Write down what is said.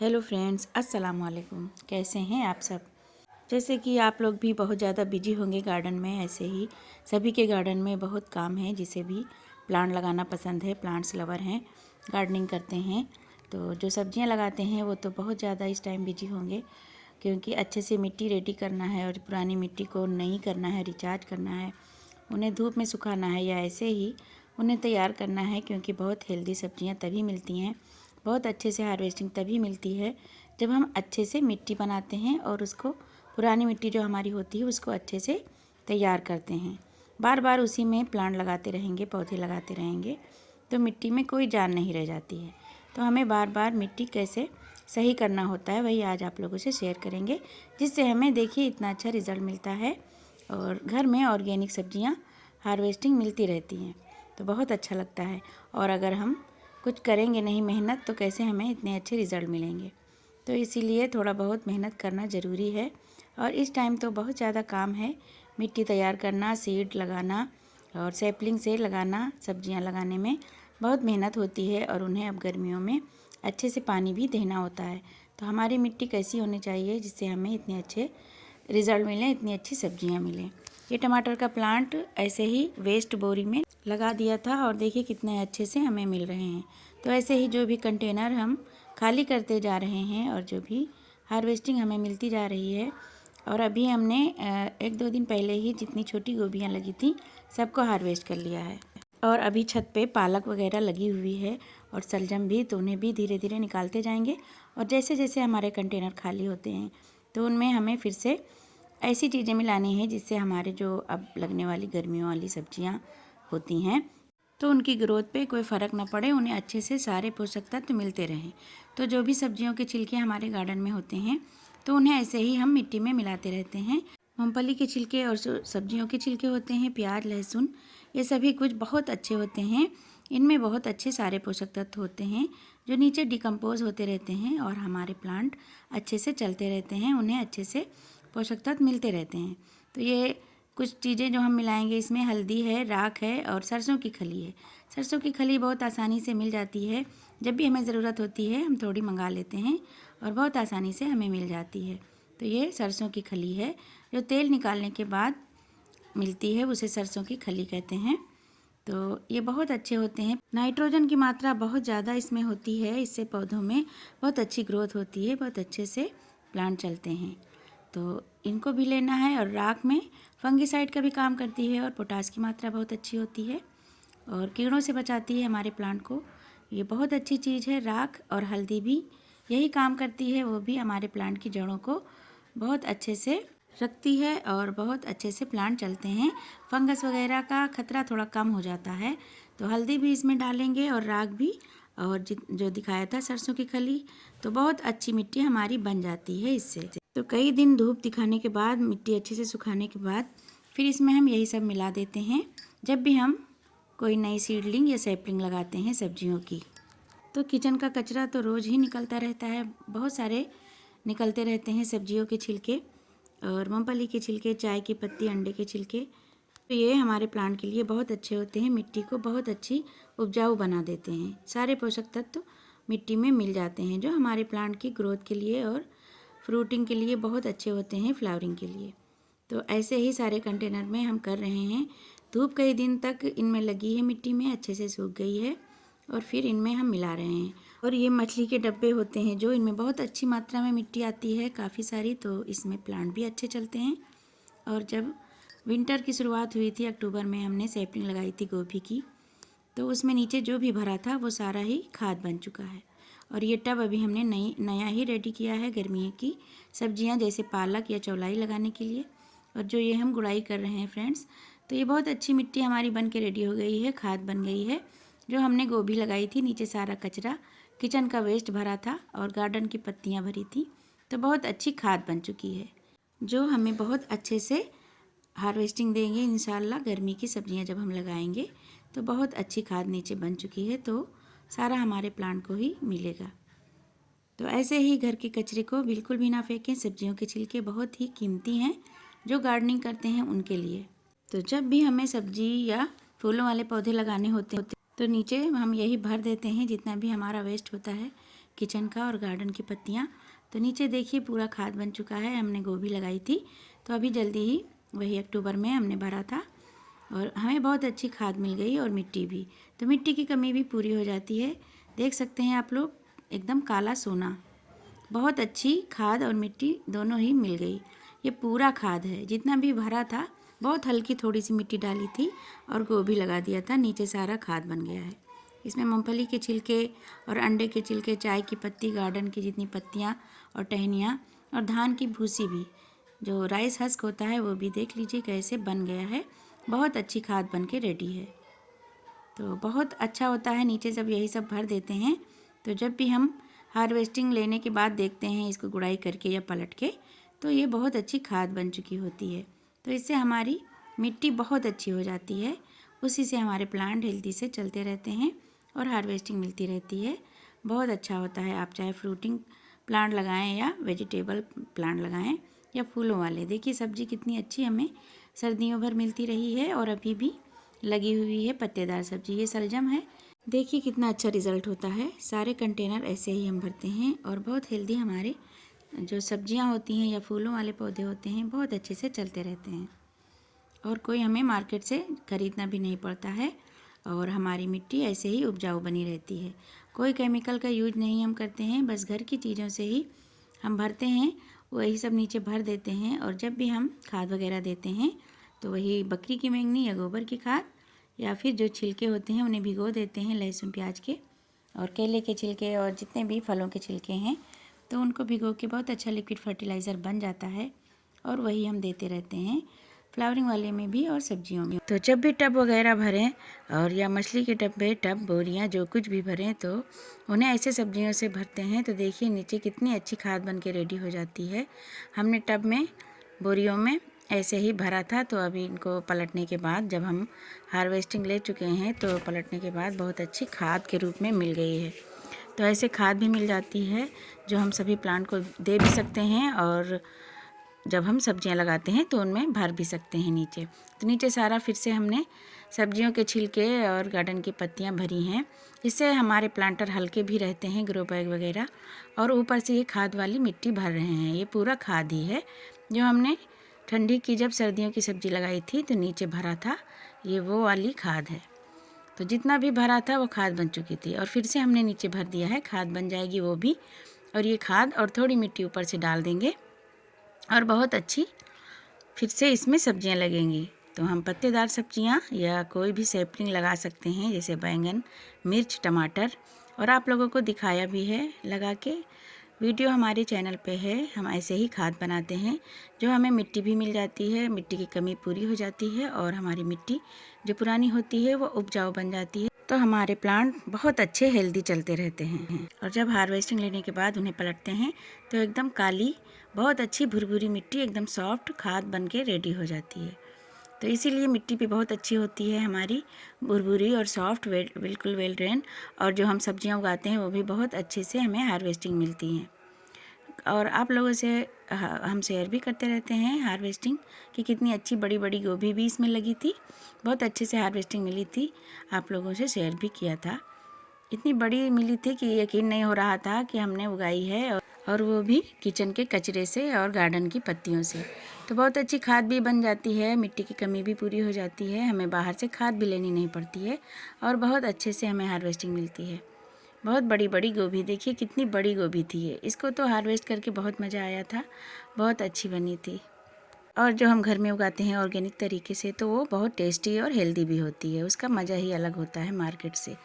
Hello friends, अस्सलाम वालेकुम। कैसे हैं आप सब। जैसे कि आप लोग भी बहुत ज़्यादा बिजी होंगे गार्डन में, ऐसे ही सभी के गार्डन में बहुत काम है। जिसे भी प्लांट लगाना पसंद है, प्लांट्स लवर हैं, गार्डनिंग करते हैं, तो जो सब्जियां लगाते हैं वो तो बहुत ज़्यादा इस टाइम बिजी होंगे, क्योंकि अच्छे से मिट्टी रेडी करना है और पुरानी मिट्टी को नई करना है, रिचार्ज करना है, उन्हें धूप में सुखाना है या ऐसे ही उन्हें तैयार करना है। क्योंकि बहुत हेल्दी सब्जियां तभी मिलती हैं, बहुत अच्छे से हार्वेस्टिंग तभी मिलती है जब हम अच्छे से मिट्टी बनाते हैं और उसको पुरानी मिट्टी जो हमारी होती है उसको अच्छे से तैयार करते हैं। बार बार उसी में प्लांट लगाते रहेंगे, पौधे लगाते रहेंगे, तो मिट्टी में कोई जान नहीं रह जाती है। तो हमें बार बार मिट्टी कैसे सही करना होता है, वही आज आप लोगों से शेयर करेंगे, जिससे हमें देखिए इतना अच्छा रिज़ल्ट मिलता है और घर में ऑर्गेनिक सब्जियां हार्वेस्टिंग मिलती रहती हैं, तो बहुत अच्छा लगता है। और अगर हम कुछ करेंगे नहीं मेहनत, तो कैसे हमें इतने अच्छे रिज़ल्ट मिलेंगे। तो इसीलिए थोड़ा बहुत मेहनत करना ज़रूरी है। और इस टाइम तो बहुत ज़्यादा काम है, मिट्टी तैयार करना, सीड लगाना और सैपलिंग से लगाना, सब्जियां लगाने में बहुत मेहनत होती है और उन्हें अब गर्मियों में अच्छे से पानी भी देना होता है। तो हमारी मिट्टी कैसी होनी चाहिए जिससे हमें इतने अच्छे रिज़ल्ट मिलें, इतनी अच्छी सब्जियां मिलें। ये टमाटर का प्लांट ऐसे ही वेस्ट बोरी में लगा दिया था और देखिए कितने अच्छे से हमें मिल रहे हैं। तो ऐसे ही जो भी कंटेनर हम खाली करते जा रहे हैं और जो भी हार्वेस्टिंग हमें मिलती जा रही है। और अभी हमने 1-2 दिन पहले ही जितनी छोटी गोभियाँ लगी थी सबको हार्वेस्ट कर लिया है। और अभी छत पे पालक वगैरह लगी हुई है और सलजम भी, तो उन्हें भी धीरे धीरे निकालते जाएंगे। और जैसे जैसे हमारे कंटेनर खाली होते हैं तो उनमें हमें फिर से ऐसी चीज़ें मिलानी है जिससे हमारे जो अब लगने वाली गर्मियों वाली सब्जियां होती हैं तो उनकी ग्रोथ पे कोई फ़र्क ना पड़े, उन्हें अच्छे से सारे पोषक तत्व मिलते रहें। तो जो भी सब्जियों के छिलके हमारे गार्डन में होते हैं तो उन्हें ऐसे ही हम मिट्टी में मिलाते रहते हैं। मूंगफली के छिलके और जो सब्जियों के छिलके होते हैं, प्याज, लहसुन, ये सभी कुछ बहुत अच्छे होते हैं। इनमें बहुत अच्छे सारे पोषक तत्व होते हैं जो नीचे डिकम्पोज होते रहते हैं और हमारे प्लांट अच्छे से चलते रहते हैं, उन्हें अच्छे से पोषक तत्व मिलते रहते हैं। तो ये कुछ चीज़ें जो हम मिलाएंगे, इसमें हल्दी है, राख है और सरसों की खली है। सरसों की खली बहुत आसानी से मिल जाती है, जब भी हमें ज़रूरत होती है हम थोड़ी मंगा लेते हैं और बहुत आसानी से हमें मिल जाती है। तो ये सरसों की खली है, जो तेल निकालने के बाद मिलती है, उसे सरसों की खली कहते हैं। तो ये बहुत अच्छे होते हैं। नाइट्रोजन की मात्रा बहुत ज़्यादा इसमें होती है, इससे पौधों में बहुत अच्छी ग्रोथ होती है, बहुत अच्छे से प्लांट चलते हैं। तो इनको भी लेना है। और राख में फंगिसाइड का भी काम करती है और पोटास की मात्रा बहुत अच्छी होती है और कीड़ों से बचाती है हमारे प्लांट को। ये बहुत अच्छी चीज़ है। राख और हल्दी भी यही काम करती है, वो भी हमारे प्लांट की जड़ों को बहुत अच्छे से रखती है और बहुत अच्छे से प्लांट चलते हैं। फंगस वगैरह का खतरा थोड़ा कम हो जाता है। तो हल्दी भी इसमें डालेंगे और राख भी, और जो दिखाया था सरसों की खली, तो बहुत अच्छी मिट्टी हमारी बन जाती है इससे। तो कई दिन धूप दिखाने के बाद, मिट्टी अच्छे से सुखाने के बाद, फिर इसमें हम यही सब मिला देते हैं जब भी हम कोई नई सीडलिंग या सैपलिंग लगाते हैं सब्जियों की। तो किचन का कचरा तो रोज़ ही निकलता रहता है, बहुत सारे निकलते रहते हैं सब्जियों के छिलके और मूंगफली के छिलके, चाय की पत्ती, अंडे के छिलके। तो ये हमारे प्लांट के लिए बहुत अच्छे होते हैं, मिट्टी को बहुत अच्छी उपजाऊ बना देते हैं। सारे पोषक तत्व मिट्टी में मिल जाते हैं जो हमारे प्लांट की ग्रोथ के लिए और फ्रूटिंग के लिए बहुत अच्छे होते हैं, फ्लावरिंग के लिए। तो ऐसे ही सारे कंटेनर में हम कर रहे हैं। धूप कई दिन तक इनमें लगी है, मिट्टी में अच्छे से सूख गई है और फिर इनमें हम मिला रहे हैं। और ये मछली के डब्बे होते हैं जो, इनमें बहुत अच्छी मात्रा में मिट्टी आती है, काफ़ी सारी, तो इसमें प्लांट भी अच्छे चलते हैं। और जब विंटर की शुरुआत हुई थी, अक्टूबर में हमने सैपलिंग लगाई थी गोभी की, तो उसमें नीचे जो भी भरा था वो सारा ही खाद बन चुका है। और ये टब अभी हमने नया ही रेडी किया है गर्मियों की सब्जियां जैसे पालक या चौलाई लगाने के लिए। और जो ये हम गुड़ाई कर रहे हैं फ्रेंड्स, तो ये बहुत अच्छी मिट्टी हमारी बन के रेडी हो गई है, खाद बन गई है। जो हमने गोभी लगाई थी, नीचे सारा कचरा, किचन का वेस्ट भरा था और गार्डन की पत्तियाँ भरी थी, तो बहुत अच्छी खाद बन चुकी है जो हमें बहुत अच्छे से हार्वेस्टिंग देंगे इंशाल्लाह। गर्मी की सब्जियां जब हम लगाएंगे तो बहुत अच्छी खाद नीचे बन चुकी है, तो सारा हमारे प्लांट को ही मिलेगा। तो ऐसे ही घर के कचरे को बिल्कुल भी ना फेंकें, सब्जियों के छिलके बहुत ही कीमती हैं जो गार्डनिंग करते हैं उनके लिए। तो जब भी हमें सब्जी या फूलों वाले पौधे लगाने होते तो नीचे हम यही भर देते हैं जितना भी हमारा वेस्ट होता है, किचन का और गार्डन की पत्तियाँ। तो नीचे देखिए पूरा खाद बन चुका है। हमने गोभी लगाई थी तो अभी जल्दी ही वही अक्टूबर में हमने भरा था और हमें बहुत अच्छी खाद मिल गई और मिट्टी भी। तो मिट्टी की कमी भी पूरी हो जाती है। देख सकते हैं आप लोग, एकदम काला सोना। बहुत अच्छी खाद और मिट्टी दोनों ही मिल गई। ये पूरा खाद है, जितना भी भरा था। बहुत हल्की थोड़ी सी मिट्टी डाली थी और गोभी लगा दिया था, नीचे सारा खाद बन गया है। इसमें मूंगफली के छिलके और अंडे के छिलके, चाय की पत्ती, गार्डन की जितनी पत्तियाँ और टहनियाँ और धान की भूसी भी, जो राइस हस्क होता है, वो भी देख लीजिए कैसे बन गया है। बहुत अच्छी खाद बन के रेडी है। तो बहुत अच्छा होता है नीचे जब यही सब भर देते हैं। तो जब भी हम हार्वेस्टिंग लेने के बाद देखते हैं इसको गुड़ाई करके या पलट के, तो ये बहुत अच्छी खाद बन चुकी होती है। तो इससे हमारी मिट्टी बहुत अच्छी हो जाती है। उसी से हमारे प्लांट हेल्दी से चलते रहते हैं और हार्वेस्टिंग मिलती रहती है। बहुत अच्छा होता है। आप चाहे फ्रूटिंग प्लांट लगाएं या वेजिटेबल प्लांट लगाएं या फूलों वाले। देखिए सब्जी कितनी अच्छी हमें सर्दियों भर मिलती रही है और अभी भी लगी हुई है पत्तेदार सब्जी। ये सलजम है। देखिए कितना अच्छा रिज़ल्ट होता है। सारे कंटेनर ऐसे ही हम भरते हैं और बहुत हेल्दी हमारे जो सब्जियां होती हैं या फूलों वाले पौधे होते हैं बहुत अच्छे से चलते रहते हैं और कोई हमें मार्केट से ख़रीदना भी नहीं पड़ता है और हमारी मिट्टी ऐसे ही उपजाऊ बनी रहती है। कोई केमिकल का यूज नहीं हम करते हैं, बस घर की चीज़ों से ही हम भरते हैं। वही सब नीचे भर देते हैं और जब भी हम खाद वगैरह देते हैं तो वही बकरी की मेंगनी या गोबर की खाद या फिर जो छिलके होते हैं उन्हें भिगो देते हैं, लहसुन प्याज के और केले के छिलके और जितने भी फलों के छिलके हैं, तो उनको भिगो के बहुत अच्छा लिक्विड फर्टिलाइज़र बन जाता है और वही हम देते रहते हैं फ्लावरिंग वाले में भी और सब्जियों में। तो जब भी टब वगैरह भरें और या मछली के डब्बे, टब, बोरियां जो कुछ भी भरें तो उन्हें ऐसे सब्जियों से भरते हैं। तो देखिए नीचे कितनी अच्छी खाद बन के रेडी हो जाती है। हमने टब में, बोरियों में ऐसे ही भरा था। तो अभी इनको पलटने के बाद, जब हम हार्वेस्टिंग ले चुके हैं, तो पलटने के बाद बहुत अच्छी खाद के रूप में मिल गई है। तो ऐसे खाद भी मिल जाती है जो हम सभी प्लांट को दे भी सकते हैं और जब हम सब्जियां लगाते हैं तो उनमें भर भी सकते हैं नीचे। तो नीचे सारा फिर से हमने सब्जियों के छिलके और गार्डन की पत्तियां भरी हैं। इससे हमारे प्लांटर हल्के भी रहते हैं, ग्रो बैग वगैरह। और ऊपर से ये खाद वाली मिट्टी भर रहे हैं। ये पूरा खाद ही है जो हमने ठंडी की जब सर्दियों की सब्ज़ी लगाई थी तो नीचे भरा था। ये वो वाली खाद है। तो जितना भी भरा था वो खाद बन चुकी थी और फिर से हमने नीचे भर दिया है, खाद बन जाएगी वो भी। और ये खाद और थोड़ी मिट्टी ऊपर से डाल देंगे और बहुत अच्छी फिर से इसमें सब्जियां लगेंगी। तो हम पत्तेदार सब्जियां या कोई भी सैपलिंग लगा सकते हैं, जैसे बैंगन, मिर्च, टमाटर। और आप लोगों को दिखाया भी है लगा के, वीडियो हमारे चैनल पे है। हम ऐसे ही खाद बनाते हैं जो हमें मिट्टी भी मिल जाती है, मिट्टी की कमी पूरी हो जाती है और हमारी मिट्टी जो पुरानी होती है वो उपजाऊ बन जाती है। तो हमारे प्लांट बहुत अच्छे हेल्दी चलते रहते हैं। और जब हार्वेस्टिंग लेने के बाद उन्हें पलटते हैं तो एकदम काली, बहुत अच्छी भुरभुरी मिट्टी, एकदम सॉफ्ट खाद बन के रेडी हो जाती है। तो इसीलिए मिट्टी भी बहुत अच्छी होती है हमारी, भुरभुरी और सॉफ्ट, बिल्कुल वेल ड्रेन। और जो हम सब्जियां उगाते हैं वो भी बहुत अच्छे से हमें हार्वेस्टिंग मिलती हैं। और आप लोगों से हम शेयर भी करते रहते हैं हार्वेस्टिंग कि कितनी अच्छी बड़ी बड़ी गोभी भी इसमें लगी थी। बहुत अच्छे से हार्वेस्टिंग मिली थी, आप लोगों से शेयर भी किया था। इतनी बड़ी मिली थी कि यकीन नहीं हो रहा था कि हमने उगाई है, और वो भी किचन के कचरे से और गार्डन की पत्तियों से। तो बहुत अच्छी खाद भी बन जाती है, मिट्टी की कमी भी पूरी हो जाती है, हमें बाहर से खाद भी लेनी नहीं पड़ती है और बहुत अच्छे से हमें हार्वेस्टिंग मिलती है। बहुत बड़ी बड़ी गोभी, देखिए कितनी बड़ी गोभी थी ये। इसको तो हार्वेस्ट करके बहुत मज़ा आया था, बहुत अच्छी बनी थी। और जो हम घर में उगाते हैं ऑर्गेनिक तरीके से तो वो बहुत टेस्टी और हेल्दी भी होती है, उसका मज़ा ही अलग होता है मार्केट से।